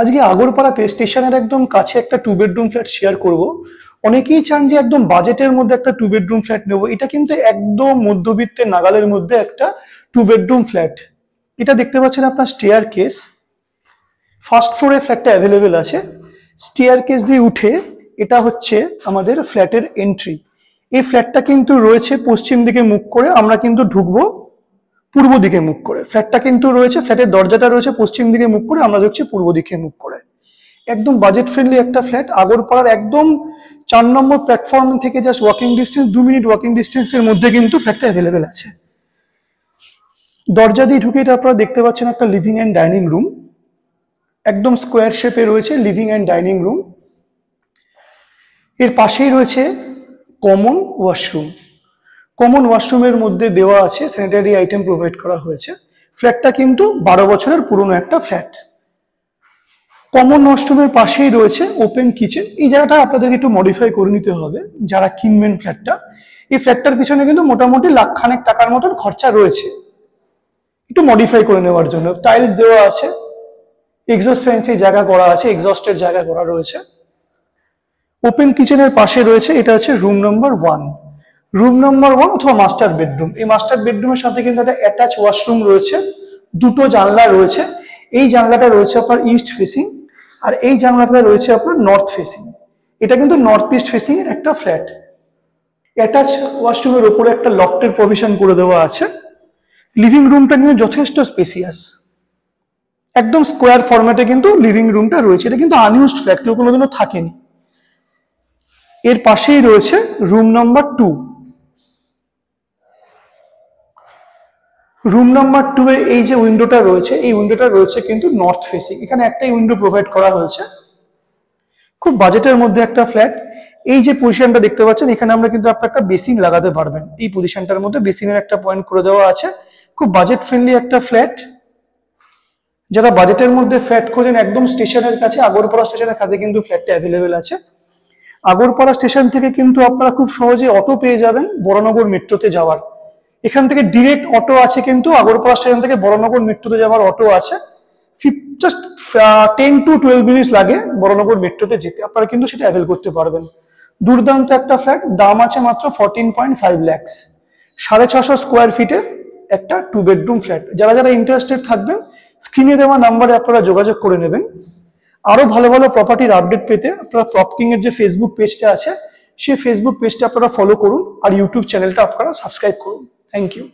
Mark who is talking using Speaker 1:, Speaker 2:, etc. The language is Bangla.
Speaker 1: আজকে আগরপাড়াতে স্টেশনের একদম কাছে একটা 2 বেডরুম ফ্ল্যাট শেয়ার করব। অনেকেই চান যে একদম বাজেটের মধ্যে একটা 2 বেডরুম ফ্ল্যাট নেব। এটা কিন্তু একদম মধ্যবিত্তের নাগালের মধ্যে একটা 2 বেডরুম ফ্ল্যাট। এটা দেখতে পাচ্ছেন আপনার স্টেয়ার কেস, ফার্স্ট ফ্লোরে ফ্ল্যাটটা অ্যাভেলেবেল আছে। স্টেয়ার কেস দিয়ে উঠে এটা হচ্ছে আমাদের ফ্ল্যাটের এন্ট্রি। এই ফ্ল্যাটটা কিন্তু রয়েছে পশ্চিম দিকে মুখ করে, আমরা কিন্তু ঢুকবো পূর্ব দিকে মুখ করে। ফ্ল্যাটটা কিন্তু রয়েছে, ফ্ল্যাটের দরজাটা রয়েছে পশ্চিম দিকে মুখ করে, আমরা ঢুকছি পূর্ব দিকে মুখ করে। একদম বাজেট ফ্রেন্ডলি একটা ফ্ল্যাট, আগরপাড়ার একদম 4 নম্বর প্ল্যাটফর্ম থেকে just walking distance, 2 minute walking ডিস্টেন্সের মধ্যে কিন্তু ফ্ল্যাটটা অ্যাভেলেবেল আছে। দরজা দিয়ে ঢুকে এটা আপনারা দেখতে পাচ্ছেন একটা লিভিং অ্যান্ড ডাইনিং রুম, একদম স্কোয়ার শেপে রয়েছে লিভিং অ্যান্ড ডাইনিং রুম। এর পাশেই রয়েছে কমন ওয়াশরুম। কমন ওয়াশরুমের মধ্যে দেওয়া আছে স্যানিটারি আইটেম প্রোভাইড করা হয়েছে। ফ্ল্যাটটা কিন্তু 12 বছরের পুরনো একটা ফ্ল্যাট। কমন ওয়াশরুমের পাশেই রয়েছে ওপেন কিচেন। এই জায়গাটা আপনাদেরকে একটু মডিফাই করে নিতে হবে যারা কিনবেন ফ্ল্যাটটা। এই ফ্ল্যাটটার পিছনে কিন্তু মোটামুটি লাখখানেক টাকার মতন খরচা রয়েছে একটু মডিফাই করে নেওয়ার জন্য। টাইলস দেওয়া আছে, এক্সস্ট ফ্যানের জায়গা করা আছে, এক্সস্টের জায়গা করা রয়েছে। ওপেন কিচেনের পাশে রয়েছে, এটা হচ্ছে রুম নম্বর 1। রুম নম্বর 1 অথবা মাস্টার বেডরুম। এই মাস্টার বেডরুমের সাথে কিন্তু একটা অ্যাটাচ ওয়াশরুম রয়েছে, দুটো জানলা রয়েছে। এই জানলাটা রয়েছে আপনার ইস্ট ফেসিং, আর এই জানলাটা রয়েছে আপনার নর্থ ফেসিং। এটা কিন্তু নর্থ ইস্ট ফেসিং এর একটা ফ্ল্যাট। অ্যাটাচ ওয়াশরুমের উপরে একটা লফটের প্রভিশন করে দেওয়া আছে। লিভিং রুমটা কিন্তু যথেষ্ট স্পেসিয়াস, একদম স্কোয়ার ফরম্যাটে কিন্তু লিভিং রুমটা রয়েছে। এটা কিন্তু আনইউজড ফ্ল্যাট, কেউ কোনোদিনও থাকেনি। এর পাশেই রয়েছে রুম নাম্বার 2। রুম নাম্বার 2 এ এই যে উইন্ডোটা রয়েছে, এই উইন্ডোটা রয়েছে কিন্তু নর্থ ফেসিং। এখানে একটাই উইন্ডো প্রোভাইড করা হয়েছে। খুব বাজেটের মধ্যে একটা ফ্ল্যাট। এই যে পজিশনটা দেখতে পাচ্ছেন, এখানে আমরা কিন্তু আপনার একটা বেসিন লাগাতে পারবেন। এই পজিশনটার মধ্যে বেসিনের একটা পয়েন্ট করে দেওয়া আছে। খুব বাজেট ফ্রেন্ডলি একটা ফ্ল্যাট। যারা বাজেটের মধ্যে ফ্ল্যাট খোঁজেন, একদম স্টেশনের কাছে, আগরপাড়া স্টেশনের কাছে কিন্তু ফ্ল্যাটটা অ্যাভেলেবেল আছে। আগরপাড়া স্টেশন থেকে কিন্তু আপনারা খুব সহজে অটো পেয়ে যাবেন বড়নগর মেট্রোতে যাওয়ার। এখান থেকে ডিরেক্ট অটো আছে, কিন্তু আগরপাড়া স্টেশন থেকে বড়নগর মেট্রোতে যাওয়ার অটো আছে। জাস্ট 10 to 12 মিনিটস লাগে বড়নগর মেট্রোতে যেতে, আপনারা কিন্তু সেটা অ্যাভেল করতে পারবেন। দুর্দান্ত একটা ফ্ল্যাট, দাম আছে মাত্র 14.5 লাখ। 650 স্কোয়ার ফিটের একটা 2 বেডরুম ফ্ল্যাট। যারা যারা ইন্টারেস্টেড থাকবেন, স্ক্রিনে দেওয়া নাম্বারে আপনারা যোগাযোগ করে নেবেন। আরো ভালো ভালো প্রপার্টির আপডেট পেতে আপনারা প্রপকিং এর যে ফেসবুক পেজটা আছে, সেই ফেসবুক পেজটা আপনারা ফলো করুন, আর ইউটিউব চ্যানেলটা আপনারা সাবস্ক্রাইব করুন। Thank you.